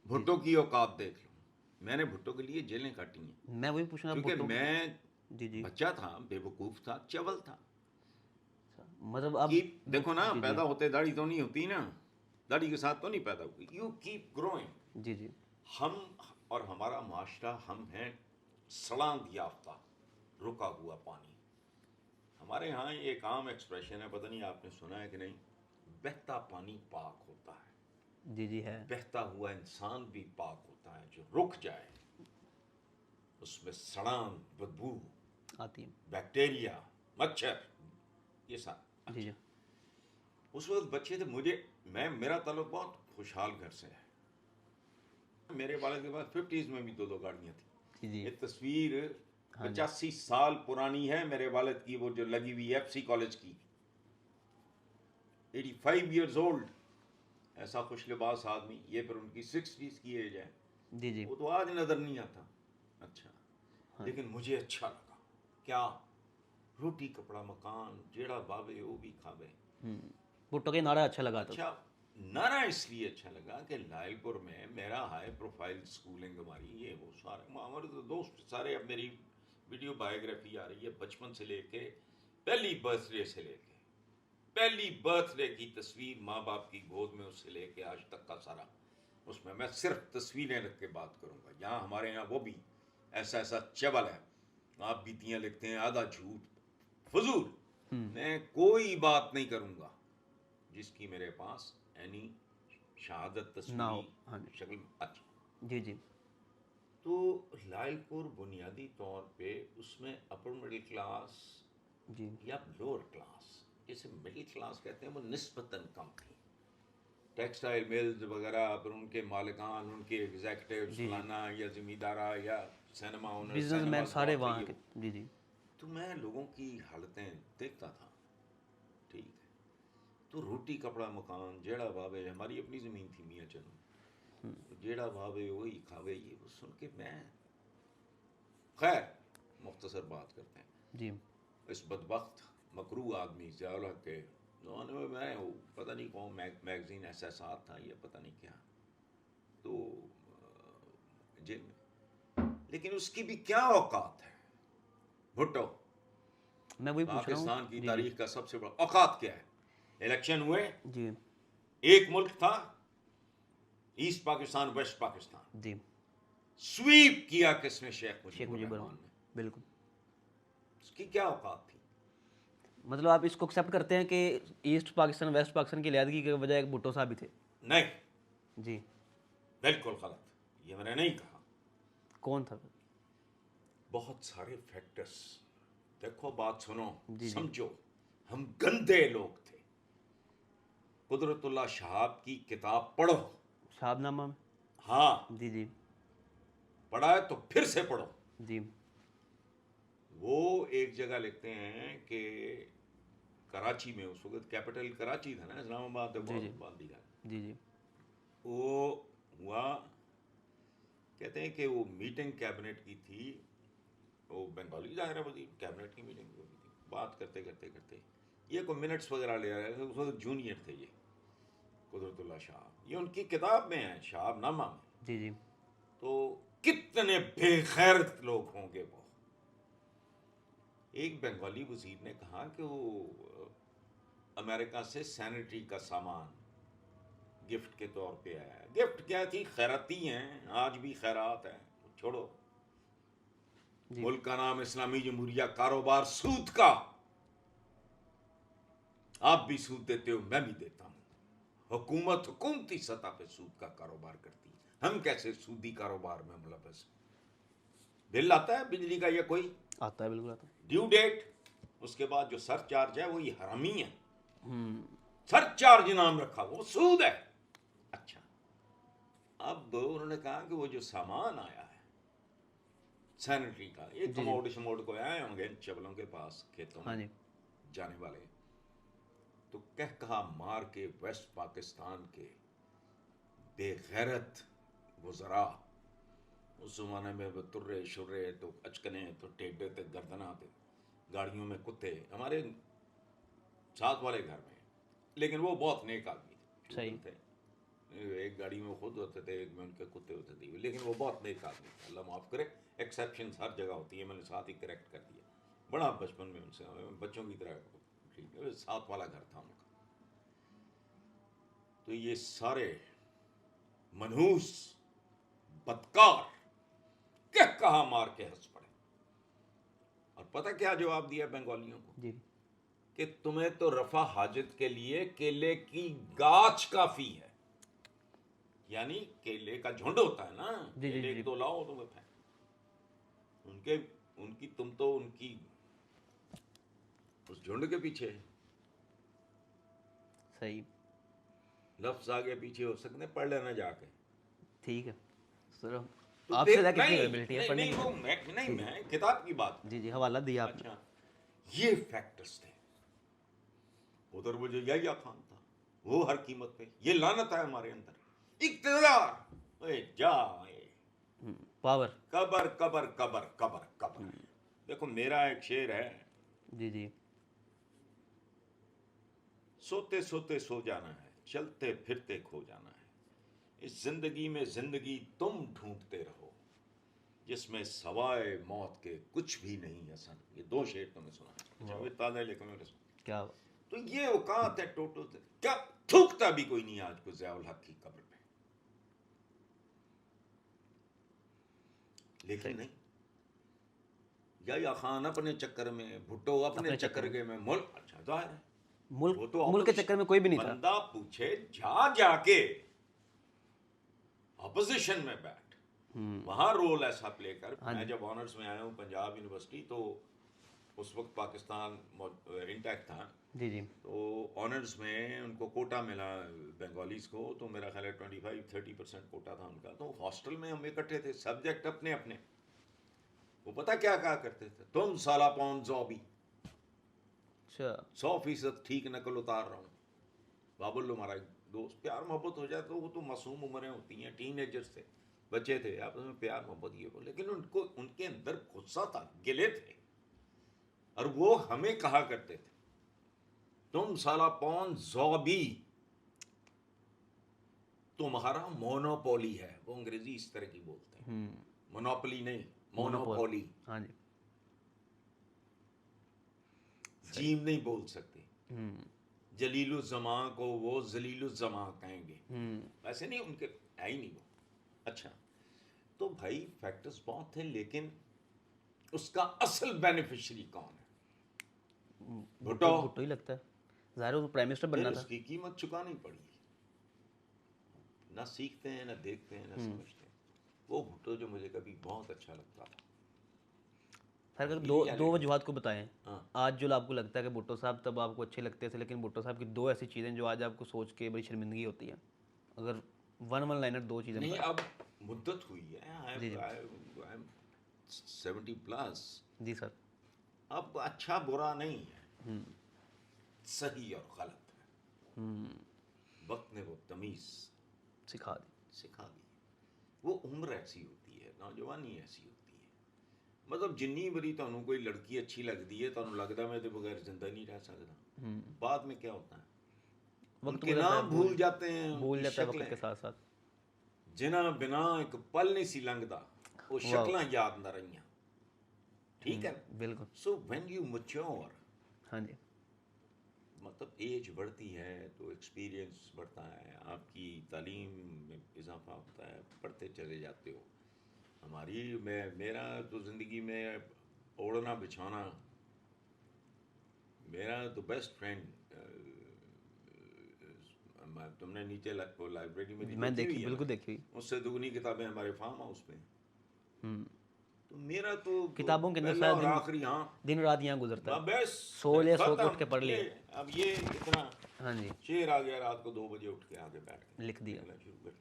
भुट्टो की औकात देख लो। मैंने भुट्टो के लिए जेलें काटी हैं, मैं वही पूछना क्योंकि भुट्टो। मैं जी जी। बच्चा था, बेवकूफ़ था, चवल था। मतलब अब कीप, देखो ना, जी जी। पैदा होते दाढ़ी तो नहीं होती ना, दाढ़ी के साथ तो नहीं पैदा हुई। You keep growing. जी जी। हम और हमारा माशरा, हम हैं सड़ांध याफ्ता, रुका हुआ पानी। हमारे यहाँ एक आम एक्सप्रेशन है, पता नहीं आपने सुना है कि नहीं, बहता पानी पाक होता है। जी जी है। बहता हुआ इंसान भी पाक होता है। जो रुक जाए उसमें सड़ांध, बदबू, आती है। बैक्टीरिया, मच्छर, ये सब। जी जी। अच्छा, उस वक्त बच्चे थे, मेरा ताल्लुक बहुत खुशहाल घर से है। मेरे वाले के पास 50s में भी दो दो गाड़ियाँ थी। जी जी। ये तस्वीर हाँ जी। 85 साल पुरानी है मेरे वालिद की, वो जो लगी हुई एफसी कॉलेज की, 85 ईयर्स ओल्ड। ऐसा खुश लिबास आदमी, ये फिर उनकी 60s की एज है। जी जी। वो तो आज नजर नहीं आता। अच्छा, हाँ। लेकिन मुझे अच्छा लगा। क्या? रोटी कपड़ा मकान, जेड़ा बावे वो भी खावे। भुट्टो का नारा अच्छा लगा था। अच्छा, नारा इसलिए अच्छा लगा कि लायलपुर में मेरा हाई प्रोफाइल स्कूलिंग, हमारी ये वो सारे हमारे तो दोस्त सारे, अब मेरी वीडियो बायोग्राफी आ रही है बचपन से लेके पहली बर्थडे से लेके, पहली बर्थडे की तस्वीर माँ बाप की गोद में उससे लेके आज तक का सारा, उसमें मैं सिर्फ तस्वीरें रख के बात करूंगा। यहाँ हमारे यहाँ वो भी ऐसा ऐसा चबल है, आप बीतियाँ लिखते हैं, आधा झूठ, फजूल। मैं कोई बात नहीं करूंगा जिसकी मेरे पास यानी शहादत ना तस्वीरी हो। हाँ जी। शक्ल। अच्छा, जी जी। तो लायलपुर बुनियादी तौर पे उसमें अपर मिडिल क्लास जी या लोअर क्लास, जिसे मिडिल क्लास कहते हैं, वो निस्बतन कम थी। टेक्सटाइल मिल्स वगैरह, फिर उनके मालिकान, उनके एग्जीक्यूटिव्स, जी। जी। फलाना या ज़मींदारा या सिनेमा ओनर, बिजनेसमैन सिनेमाज सारे बहुत थे वहाँ ये के। वो। जी जी। तो मैं लोगों की हालतें देखता था। ठीक है, तो रोटी कपड़ा मकान, जेड़ा बावे, हमारी अपनी ज़मीन थी मियाँ चंद, जेड़ा भावे वही खावे, ये वो सुन के मैं, खैर मुख्तसर बात करते हैं। जी इस बदबख्त मकरू आदमी ज़ियाउल हक के ज़माने में मैं वो पता नहीं कौन मैगज़ीन ऐसा साथ था, ये पता नहीं क्या, तो जेल में, लेकिन उसकी भी क्या औकात है। भुट्टो मैं वही पूछ रहा हूँ। पाकिस्तान की जी जी। तारीख का सबसे बड़ा औकात क्या है? इलेक्शन हुए, जी एक मुल्क था, ईस्ट पाकिस्तान वेस्ट पाकिस्तान, जी। स्वीप किया किसने? शेख शेख मुजीबुर मुजीबर रहमान रहमान। ने। बिल्कुल। उसकी क्या औकात थी? मतलब आप इसको एक्सेप्ट करते हैं कि ईस्ट पाकिस्तान वेस्ट पाकिस्तान की अलहदगी की वजह एक भुट्टो साहब ही थे? नहीं, जी। बिल्कुल गलत, ये मैंने नहीं कहा। कौन था फिर? बहुत सारे फैक्टर्स, देखो बात सुनो, जी जी। समझो, हम गंदे लोग थे। कुदरतुल्लाह शहाब की किताब पढ़ो। शाहबनामा में। हाँ, जी जी। पढ़ा है तो फिर से पढ़ो। जी वो एक जगह लिखते हैं कि कराची में, उस वक्त कैपिटल कराची था ना, इस्लामाबाद तो जी। बहुत जी बांधी था। जी। जी वो हुआ, कहते हैं कि वो मीटिंग कैबिनेट की थी, वो बंगाली ज़ाहिर है वजीर, कैबिनेट की मीटिंग हो रही थी, बात करते करते करते ये कोई मिनट्स वगैरह ले रहे थे, उस वक्त जूनियर थे ये कुदरतुल्लाह शाह, ये उनकी किताब में है शाहबनामा में। जी। जी तो कितने बेगैरत लोग होंगे वो। एक बंगाली वजीर ने कहा कि वो अमेरिका से सैनिटरी का सामान गिफ्ट के तौर पे आया है। गिफ्ट क्या थी, खैराती हैं, आज भी खैरात है, छोड़ो। जी। मुल्क का नाम इस्लामी जमहूरिया, कारोबार सूद का, आप भी सूद देते हो, मैं भी देता हूं। हुकूमत हुकूमती सतह पे सूद का कारोबार करती है, हम कैसे सूदी कारोबार में मुलव्वस? बिल आता है बिजली का या कोई आता है, बिल्कुल आता है। ड्यू डेट, उसके बाद जो सर चार्ज है वो ये हरामी है। हम्म। सर चार्ज नाम रखा, वो सूद है। अच्छा, अब उन्होंने कहा कि वो जो सामान आया है सैनिटरी का, ये जी जी। कमोड शमोड को आए होंगे चबलों के पास खेतों हाँ में जी। जाने वाले, तो कह कहा मार के वेस्ट पाकिस्तान के बेगैरत वज़रा, उस ज़माने में वो तुर्रे शुर्रे तो अचकने तो टेढ़े थे, गर्दना थे, गाड़ियों में कुत्ते, हमारे साथ वाले घर में, लेकिन वो बहुत नेक आदमी थे, सही। शूदल थे। एक गाड़ी में खुद होते थे, एक में उनके कुत्ते होते थे, लेकिन वो बहुत नेक आदमी था, अल्लाह माफ़ करे। एक्सेप्शन हर जगह होती है, मैंने साथ ही करेक्ट कर दिया। बड़ा बचपन में उनसे बच्चों की तरह ठीक है, साथ वाला घर था उनका। तो ये सारे मनहूस बदकार क्या कहा मार के हंस पड़े। और पता क्या जवाब दिया बंगालियों को जी कि तुम्हें तो रफा हाजत के लिए केले की गाछ काफी है। यानी केले का झुंड होता है ना, जी, केले जी। तो लाओ तुम्हें फेंक। उनके उनकी तुम तो उनकी उस झुंड के पीछे है। सही, लफ्ज आगे पीछे हो सकते, पढ़ लेना जाके। ठीक है सर। तो आपसे फिर ज़्यादा कितनी नहीं एबिलिटी है नहीं पढ़ने नहीं, की? वो मैं किताब की बात। जी जी, हवाला दिया आपने। अच्छा, ये फैक्टर्स थे। उधर वो जो याया खान था, वो हर कीमत पे, ये लानत है हमारे अंदर, इक्तदार। ओए जा power. Cover cover cover cover cover. देखो मेरा एक शेर है, जी जी। सोते सोते सो जाना है, चलते फिरते खो जाना है। इस जिंदगी में जिंदगी तुम ढूंढते रहो, जिसमें सवाए मौत के कुछ भी नहीं हसन। ये दो शेर तुमने सुना है। अच्छा, वे ताज़ा लेकर मैंने सुना। क्या? तो ये औकात है टोटल। क्या थूकता भी कोई नहीं आज को ज़ियाउल हक की कब्र पे, लेकिन नहीं। या खान अपने चक्कर में, भुट्टो अपने चक्कर के में, मुल्क। अच्छा जाहिर है वो तो मुल्क के चक्कर में कोई भी नहीं था। बंदा पूछे जाके ऑपोजिशन में बैठ, वहां रोल ऐसा प्ले कर। मैं जब ऑनर्स में आया हूँ पंजाब यूनिवर्सिटी, तो उस वक्त पाकिस्तान इंटैक्ट था। जी जी। तो ऑनर्स में उनको कोटा मिला बंगालीज को, तो मेरा ख्याल है 25-30% कोटा था उनका। तो हॉस्टल में हम इकट्ठे थे, सब्जेक्ट अपने अपने। वो पता क्या कहा करते थे, तुम साला पौन जॉबी, अच्छा, 100% ठीक नकल उतार रहा हूँ। बाबुल्लो हमारा एक दोस्त, प्यार मोहब्बत हो जाए तो वो तो मासूम उम्रें होती हैं, टीनेजर्स थे, बच्चे थे, आपस में प्यार मोहब्बत ये वो। लेकिन उनको उनके अंदर गुस्सा था, गिले थे, और वो हमें कहा करते थे तुम साला पौन जॉबी, तुम्हारा मोनोपोली है। वो अंग्रेजी इस तरह की बोलते हैं, मोनोपोली नहीं, मोनोपोली। हाँ जी। जीम नहीं बोल सकते। जलीलु जमा को वो जलीलु जमा कहेंगे, वैसे नहीं, उनके है ही नहीं वो। अच्छा, तो भाई फैक्टर्स बहुत थे, लेकिन उसका असल बेनिफिशियरी कौन है? भुट्टो। भुट्टो ही लगता है, ज़ाहिर है वो प्राइम मिनिस्टर बनना था। उसकी कीमत चुकानी पड़ी। ना सीखते हैं, ना देखते हैं, ना समझते हैं। वो भुट्टो जो मुझे कभी बहुत अच्छा लगता था। सर अगर दो वजूहत को बताएं, आज जो आपको लगता है कि भुट्टो साहब तब आपको अच्छे लगते थे, लेकिन भुट्टो साहब की दो ऐसी चीज़ें जो आज आपको सोच के बड़ी शर्मिंदगी होती है, अगर वन लाइनर दो चीज़ें नहीं, बताएं। अब मुद्दत हुई है, आई एम 70+। Ji sir. अब अच्छा बुरा नहीं है, सही और गलत है। वक्त ने वो तमीज़ सिखा दी। वो उम्र ऐसी होती है, नौजवानी ऐसी होती है। मतलब जिन्नी बरी तुहानू कोई लड़की अच्छी लगती है, तुहानू लगता मैं तो बगैर जिंदा नहीं रह सकता। बाद में क्या होता है, वक्त उनके नाम भूल जाते हैं, भूल उनकी जाता है वक्त के शक्लें, साथ साथ। जिन्हां बिना एक पल नहीं सी लंघदा, वो शक्लां याद न रहियां। ठीक है, बिल्कुल। सो व्हेन यू मैच्योर, हाँ जी। मतलब एज बढ़ती है तो एक्सपीरियंस बढ़ता है, आपकी तालीम में इजाफा होता है, पढ़ते चले जाते हो। मेरा तो ज़िंदगी में ओढ़ना बिछाना, मेरा तो बेस्ट फ्रेंड, तुमने नीचे लाइब्रेरी में मैं देखी देखी, हुई है बिल्कुल ना? देखी हुई। उससे दुगनी किताबें हमारे फार्म हाउस पे। तो मेरा तो किताबों के अंदर पहला शायद और आखिरी, हाँ, दिन रात यहाँ गुजरता है। बस सो ले, सो के खत्म। उठ के पढ़ लिया। अब ये इतना हाँ जी, शेर आ गया, रात को 2 बजे उठ के आगे बैठ के लिख दिया। लिखना शुरू कर।